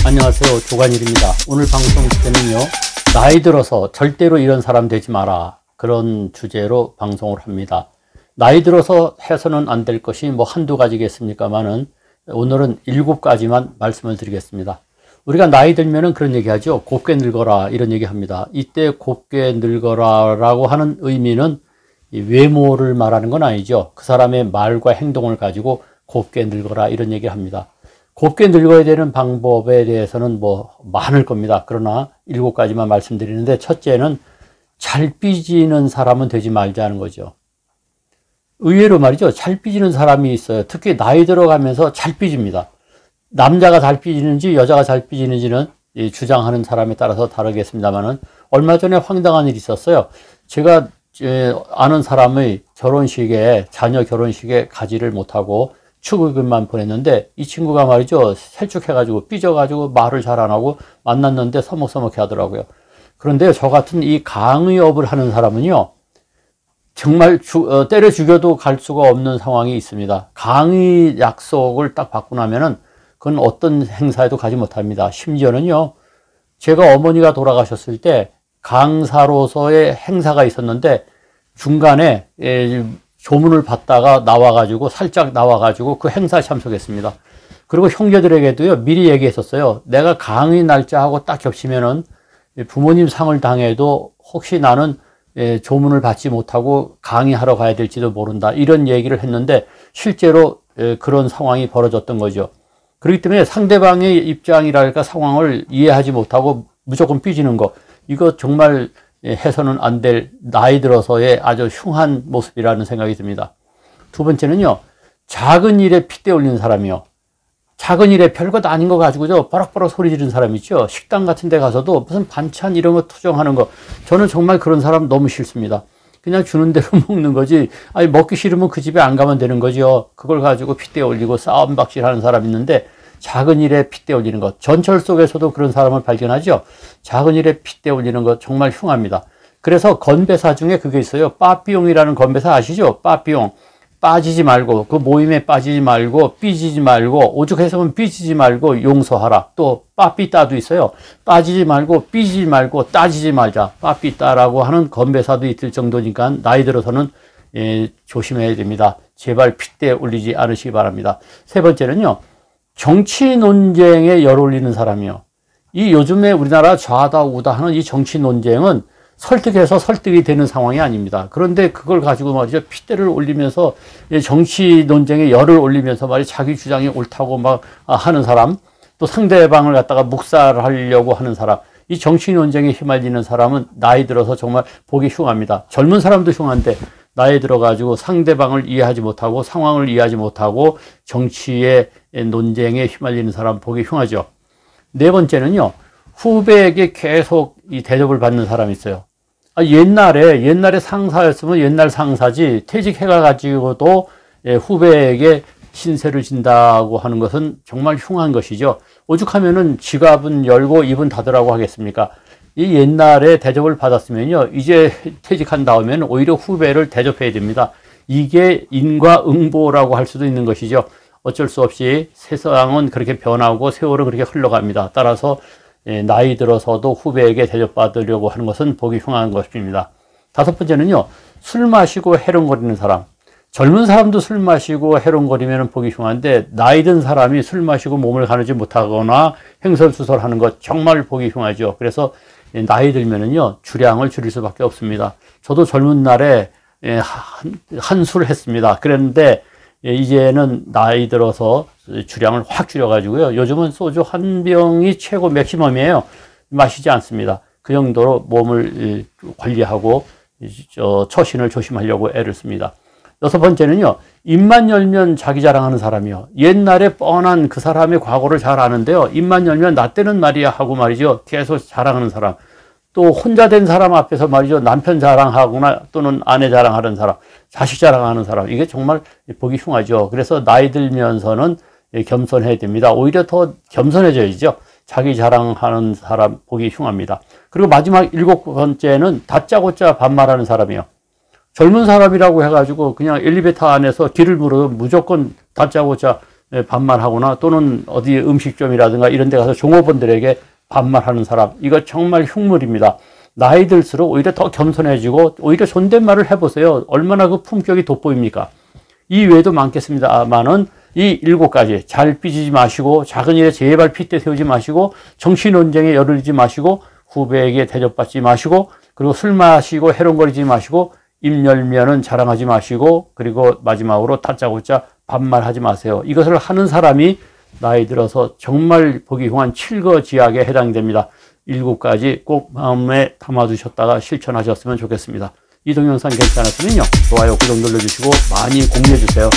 안녕하세요. 조관일입니다. 오늘 방송 주제는요, 나이 들어서 절대로 이런 사람 되지 마라, 그런 주제로 방송을 합니다. 나이 들어서 해서는 안 될 것이 뭐 한두 가지겠습니까만은 오늘은 7가지만 말씀을 드리겠습니다. 우리가 나이 들면은 그런 얘기 하죠. 곱게 늙어라, 이런 얘기 합니다. 이때 곱게 늙어라 라고 하는 의미는 외모를 말하는 건 아니죠. 그 사람의 말과 행동을 가지고 곱게 늙어라, 이런 얘기를 합니다. 곱게 늙어야 되는 방법에 대해서는 뭐 많을 겁니다. 그러나 7가지만 말씀드리는데, 첫째는 잘 삐지는 사람은 되지 말자는 거죠. 의외로 말이죠, 잘 삐지는 사람이 있어요. 특히 나이 들어가면서 잘 삐집니다. 남자가 잘 삐지는지 여자가 잘 삐지는지는 주장하는 사람에 따라서 다르겠습니다만은, 얼마 전에 황당한 일이 있었어요. 제가 아는 사람의 결혼식에, 자녀 결혼식에 가지를 못하고 축의금만 보냈는데, 이 친구가 말이죠, sel쭉해가지고 삐져가지고 말을 잘 안 하고 만났는데 서먹서먹해 하더라고요. 그런데 저 같은 이 강의업을 하는 사람은요, 정말 때려 죽여도 갈 수가 없는 상황이 있습니다. 강의 약속을 딱 받고 나면은 그건 어떤 행사에도 가지 못합니다. 심지어는요, 제가 어머니가 돌아가셨을 때 강사로서의 행사가 있었는데 중간에 조문을 받다가 살짝 나와가지고 그 행사에 참석했습니다. 그리고 형제들에게도요, 미리 얘기했었어요. 내가 강의 날짜하고 딱 겹치면은 부모님 상을 당해도 혹시 나는 조문을 받지 못하고 강의하러 가야 될지도 모른다, 이런 얘기를 했는데 실제로 그런 상황이 벌어졌던 거죠. 그렇기 때문에 상대방의 입장이랄까 상황을 이해하지 못하고 무조건 삐지는 거, 이거 정말 해서는 안 될 나이 들어서의 아주 흉한 모습이라는 생각이 듭니다. 두 번째는요, 작은 일에 핏대 올리는 사람이요. 작은 일에 별것 아닌 거 가지고죠, 버럭버럭 소리 지르는 사람 있죠. 식당 같은 데 가서도 무슨 반찬 이런 거 투정하는 거, 저는 정말 그런 사람 너무 싫습니다. 그냥 주는 대로 먹는 거지, 아니 먹기 싫으면 그 집에 안 가면 되는 거죠. 그걸 가지고 핏대 올리고 싸움박질 하는 사람 있는데, 작은 일에 핏대 올리는 것, 전철 속에서도 그런 사람을 발견하죠. 작은 일에 핏대 올리는 것 정말 흉합니다. 그래서 건배사 중에 그게 있어요. 빠삐용이라는 건배사 아시죠? 빠삐용. 빠지지 말고, 그 모임에 빠지지 말고, 삐지지 말고, 오죽해서는 삐지지 말고 용서하라. 또 빠삐따도 있어요. 빠지지 말고, 삐지지 말고, 따지지 말자. 빠삐따라고 하는 건배사도 있을 정도니까 나이 들어서는 조심해야 됩니다. 제발 핏대 올리지 않으시기 바랍니다. 세 번째는요, 정치 논쟁에 열 올리는 사람이요. 이 요즘에 우리나라 좌다 우다 하는 이 정치 논쟁은 설득해서 설득이 되는 상황이 아닙니다. 그런데 그걸 가지고 말이죠, 핏대를 올리면서 정치 논쟁에 열을 올리면서 말이죠, 자기 주장이 옳다고 막 하는 사람, 또 상대방을 갖다가 묵살하려고 하는 사람, 이 정치 논쟁에 휘말리는 사람은 나이 들어서 정말 보기 흉합니다. 젊은 사람도 흉한데 나이 들어가지고 상대방을 이해하지 못하고 상황을 이해하지 못하고 정치의 논쟁에 휘말리는 사람 보기 흉하죠. 네 번째는요, 후배에게 계속 이 대접을 받는 사람이 있어요. 옛날에 상사였으면 옛날 상사지, 퇴직해가지고도 후배에게 신세를 진다고 하는 것은 정말 흉한 것이죠. 오죽하면은 지갑은 열고 입은 닫으라고 하겠습니까? 이 옛날에 대접을 받았으면요, 이제 퇴직한 다음에는 오히려 후배를 대접해야 됩니다. 이게 인과응보라고 할 수도 있는 것이죠. 어쩔 수 없이 세상은 그렇게 변하고 세월은 그렇게 흘러갑니다. 따라서 나이 들어서도 후배에게 대접받으려고 하는 것은 보기 흉한 것입니다. 다섯 번째는요, 술 마시고 해롱거리는 사람. 젊은 사람도 술 마시고 해롱거리면 보기 흉한데, 나이 든 사람이 술 마시고 몸을 가누지 못하거나 횡설수설하는 것 정말 보기 흉하죠. 그래서 나이 들면은요, 주량을 줄일 수밖에 없습니다. 저도 젊은 날에 한 술 했습니다. 그랬는데 이제는 나이 들어서 주량을 확 줄여가지고요, 요즘은 소주 한 병이 최고 맥시멈이에요. 마시지 않습니다. 그 정도로 몸을 관리하고 처신을 조심하려고 애를 씁니다. 여섯 번째는요, 입만 열면 자기 자랑하는 사람이요. 옛날에 뻔한 그 사람의 과거를 잘 아는데요, 입만 열면 나 때는 말이야 하고 말이죠, 계속 자랑하는 사람. 또 혼자 된 사람 앞에서 말이죠, 남편 자랑하거나 또는 아내 자랑하는 사람, 자식 자랑하는 사람, 이게 정말 보기 흉하죠. 그래서 나이 들면서는 겸손해야 됩니다. 오히려 더 겸손해져야죠. 자기 자랑하는 사람 보기 흉합니다. 그리고 마지막 7번째는 다짜고짜 반말하는 사람이요. 젊은 사람이라고 해가지고 그냥 엘리베이터 안에서 길을 물어도 무조건 다짜고짜 반말하거나 또는 어디 음식점이라든가 이런 데 가서 종업원들에게 반말하는 사람, 이거 정말 흉물입니다. 나이 들수록 오히려 더 겸손해지고 오히려 존댓말을 해보세요. 얼마나 그 품격이 돋보입니까? 이 외에도 많겠습니다만은 이 7가지 잘 삐지지 마시고 작은 일에 제발 핏대 세우지 마시고 정치 논쟁에 열을리지 마시고 후배에게 대접받지 마시고 그리고 술 마시고 해롱거리지 마시고 입 열면은 자랑하지 마시고 그리고 마지막으로 다짜고짜 반말하지 마세요. 이것을 하는 사람이 나이 들어서 정말 보기 흉한 칠거지약에 해당됩니다. 7가지 꼭 마음에 담아두셨다가 실천하셨으면 좋겠습니다. 이 동영상 괜찮았으면요, 좋아요, 구독 눌러주시고 많이 공유해주세요.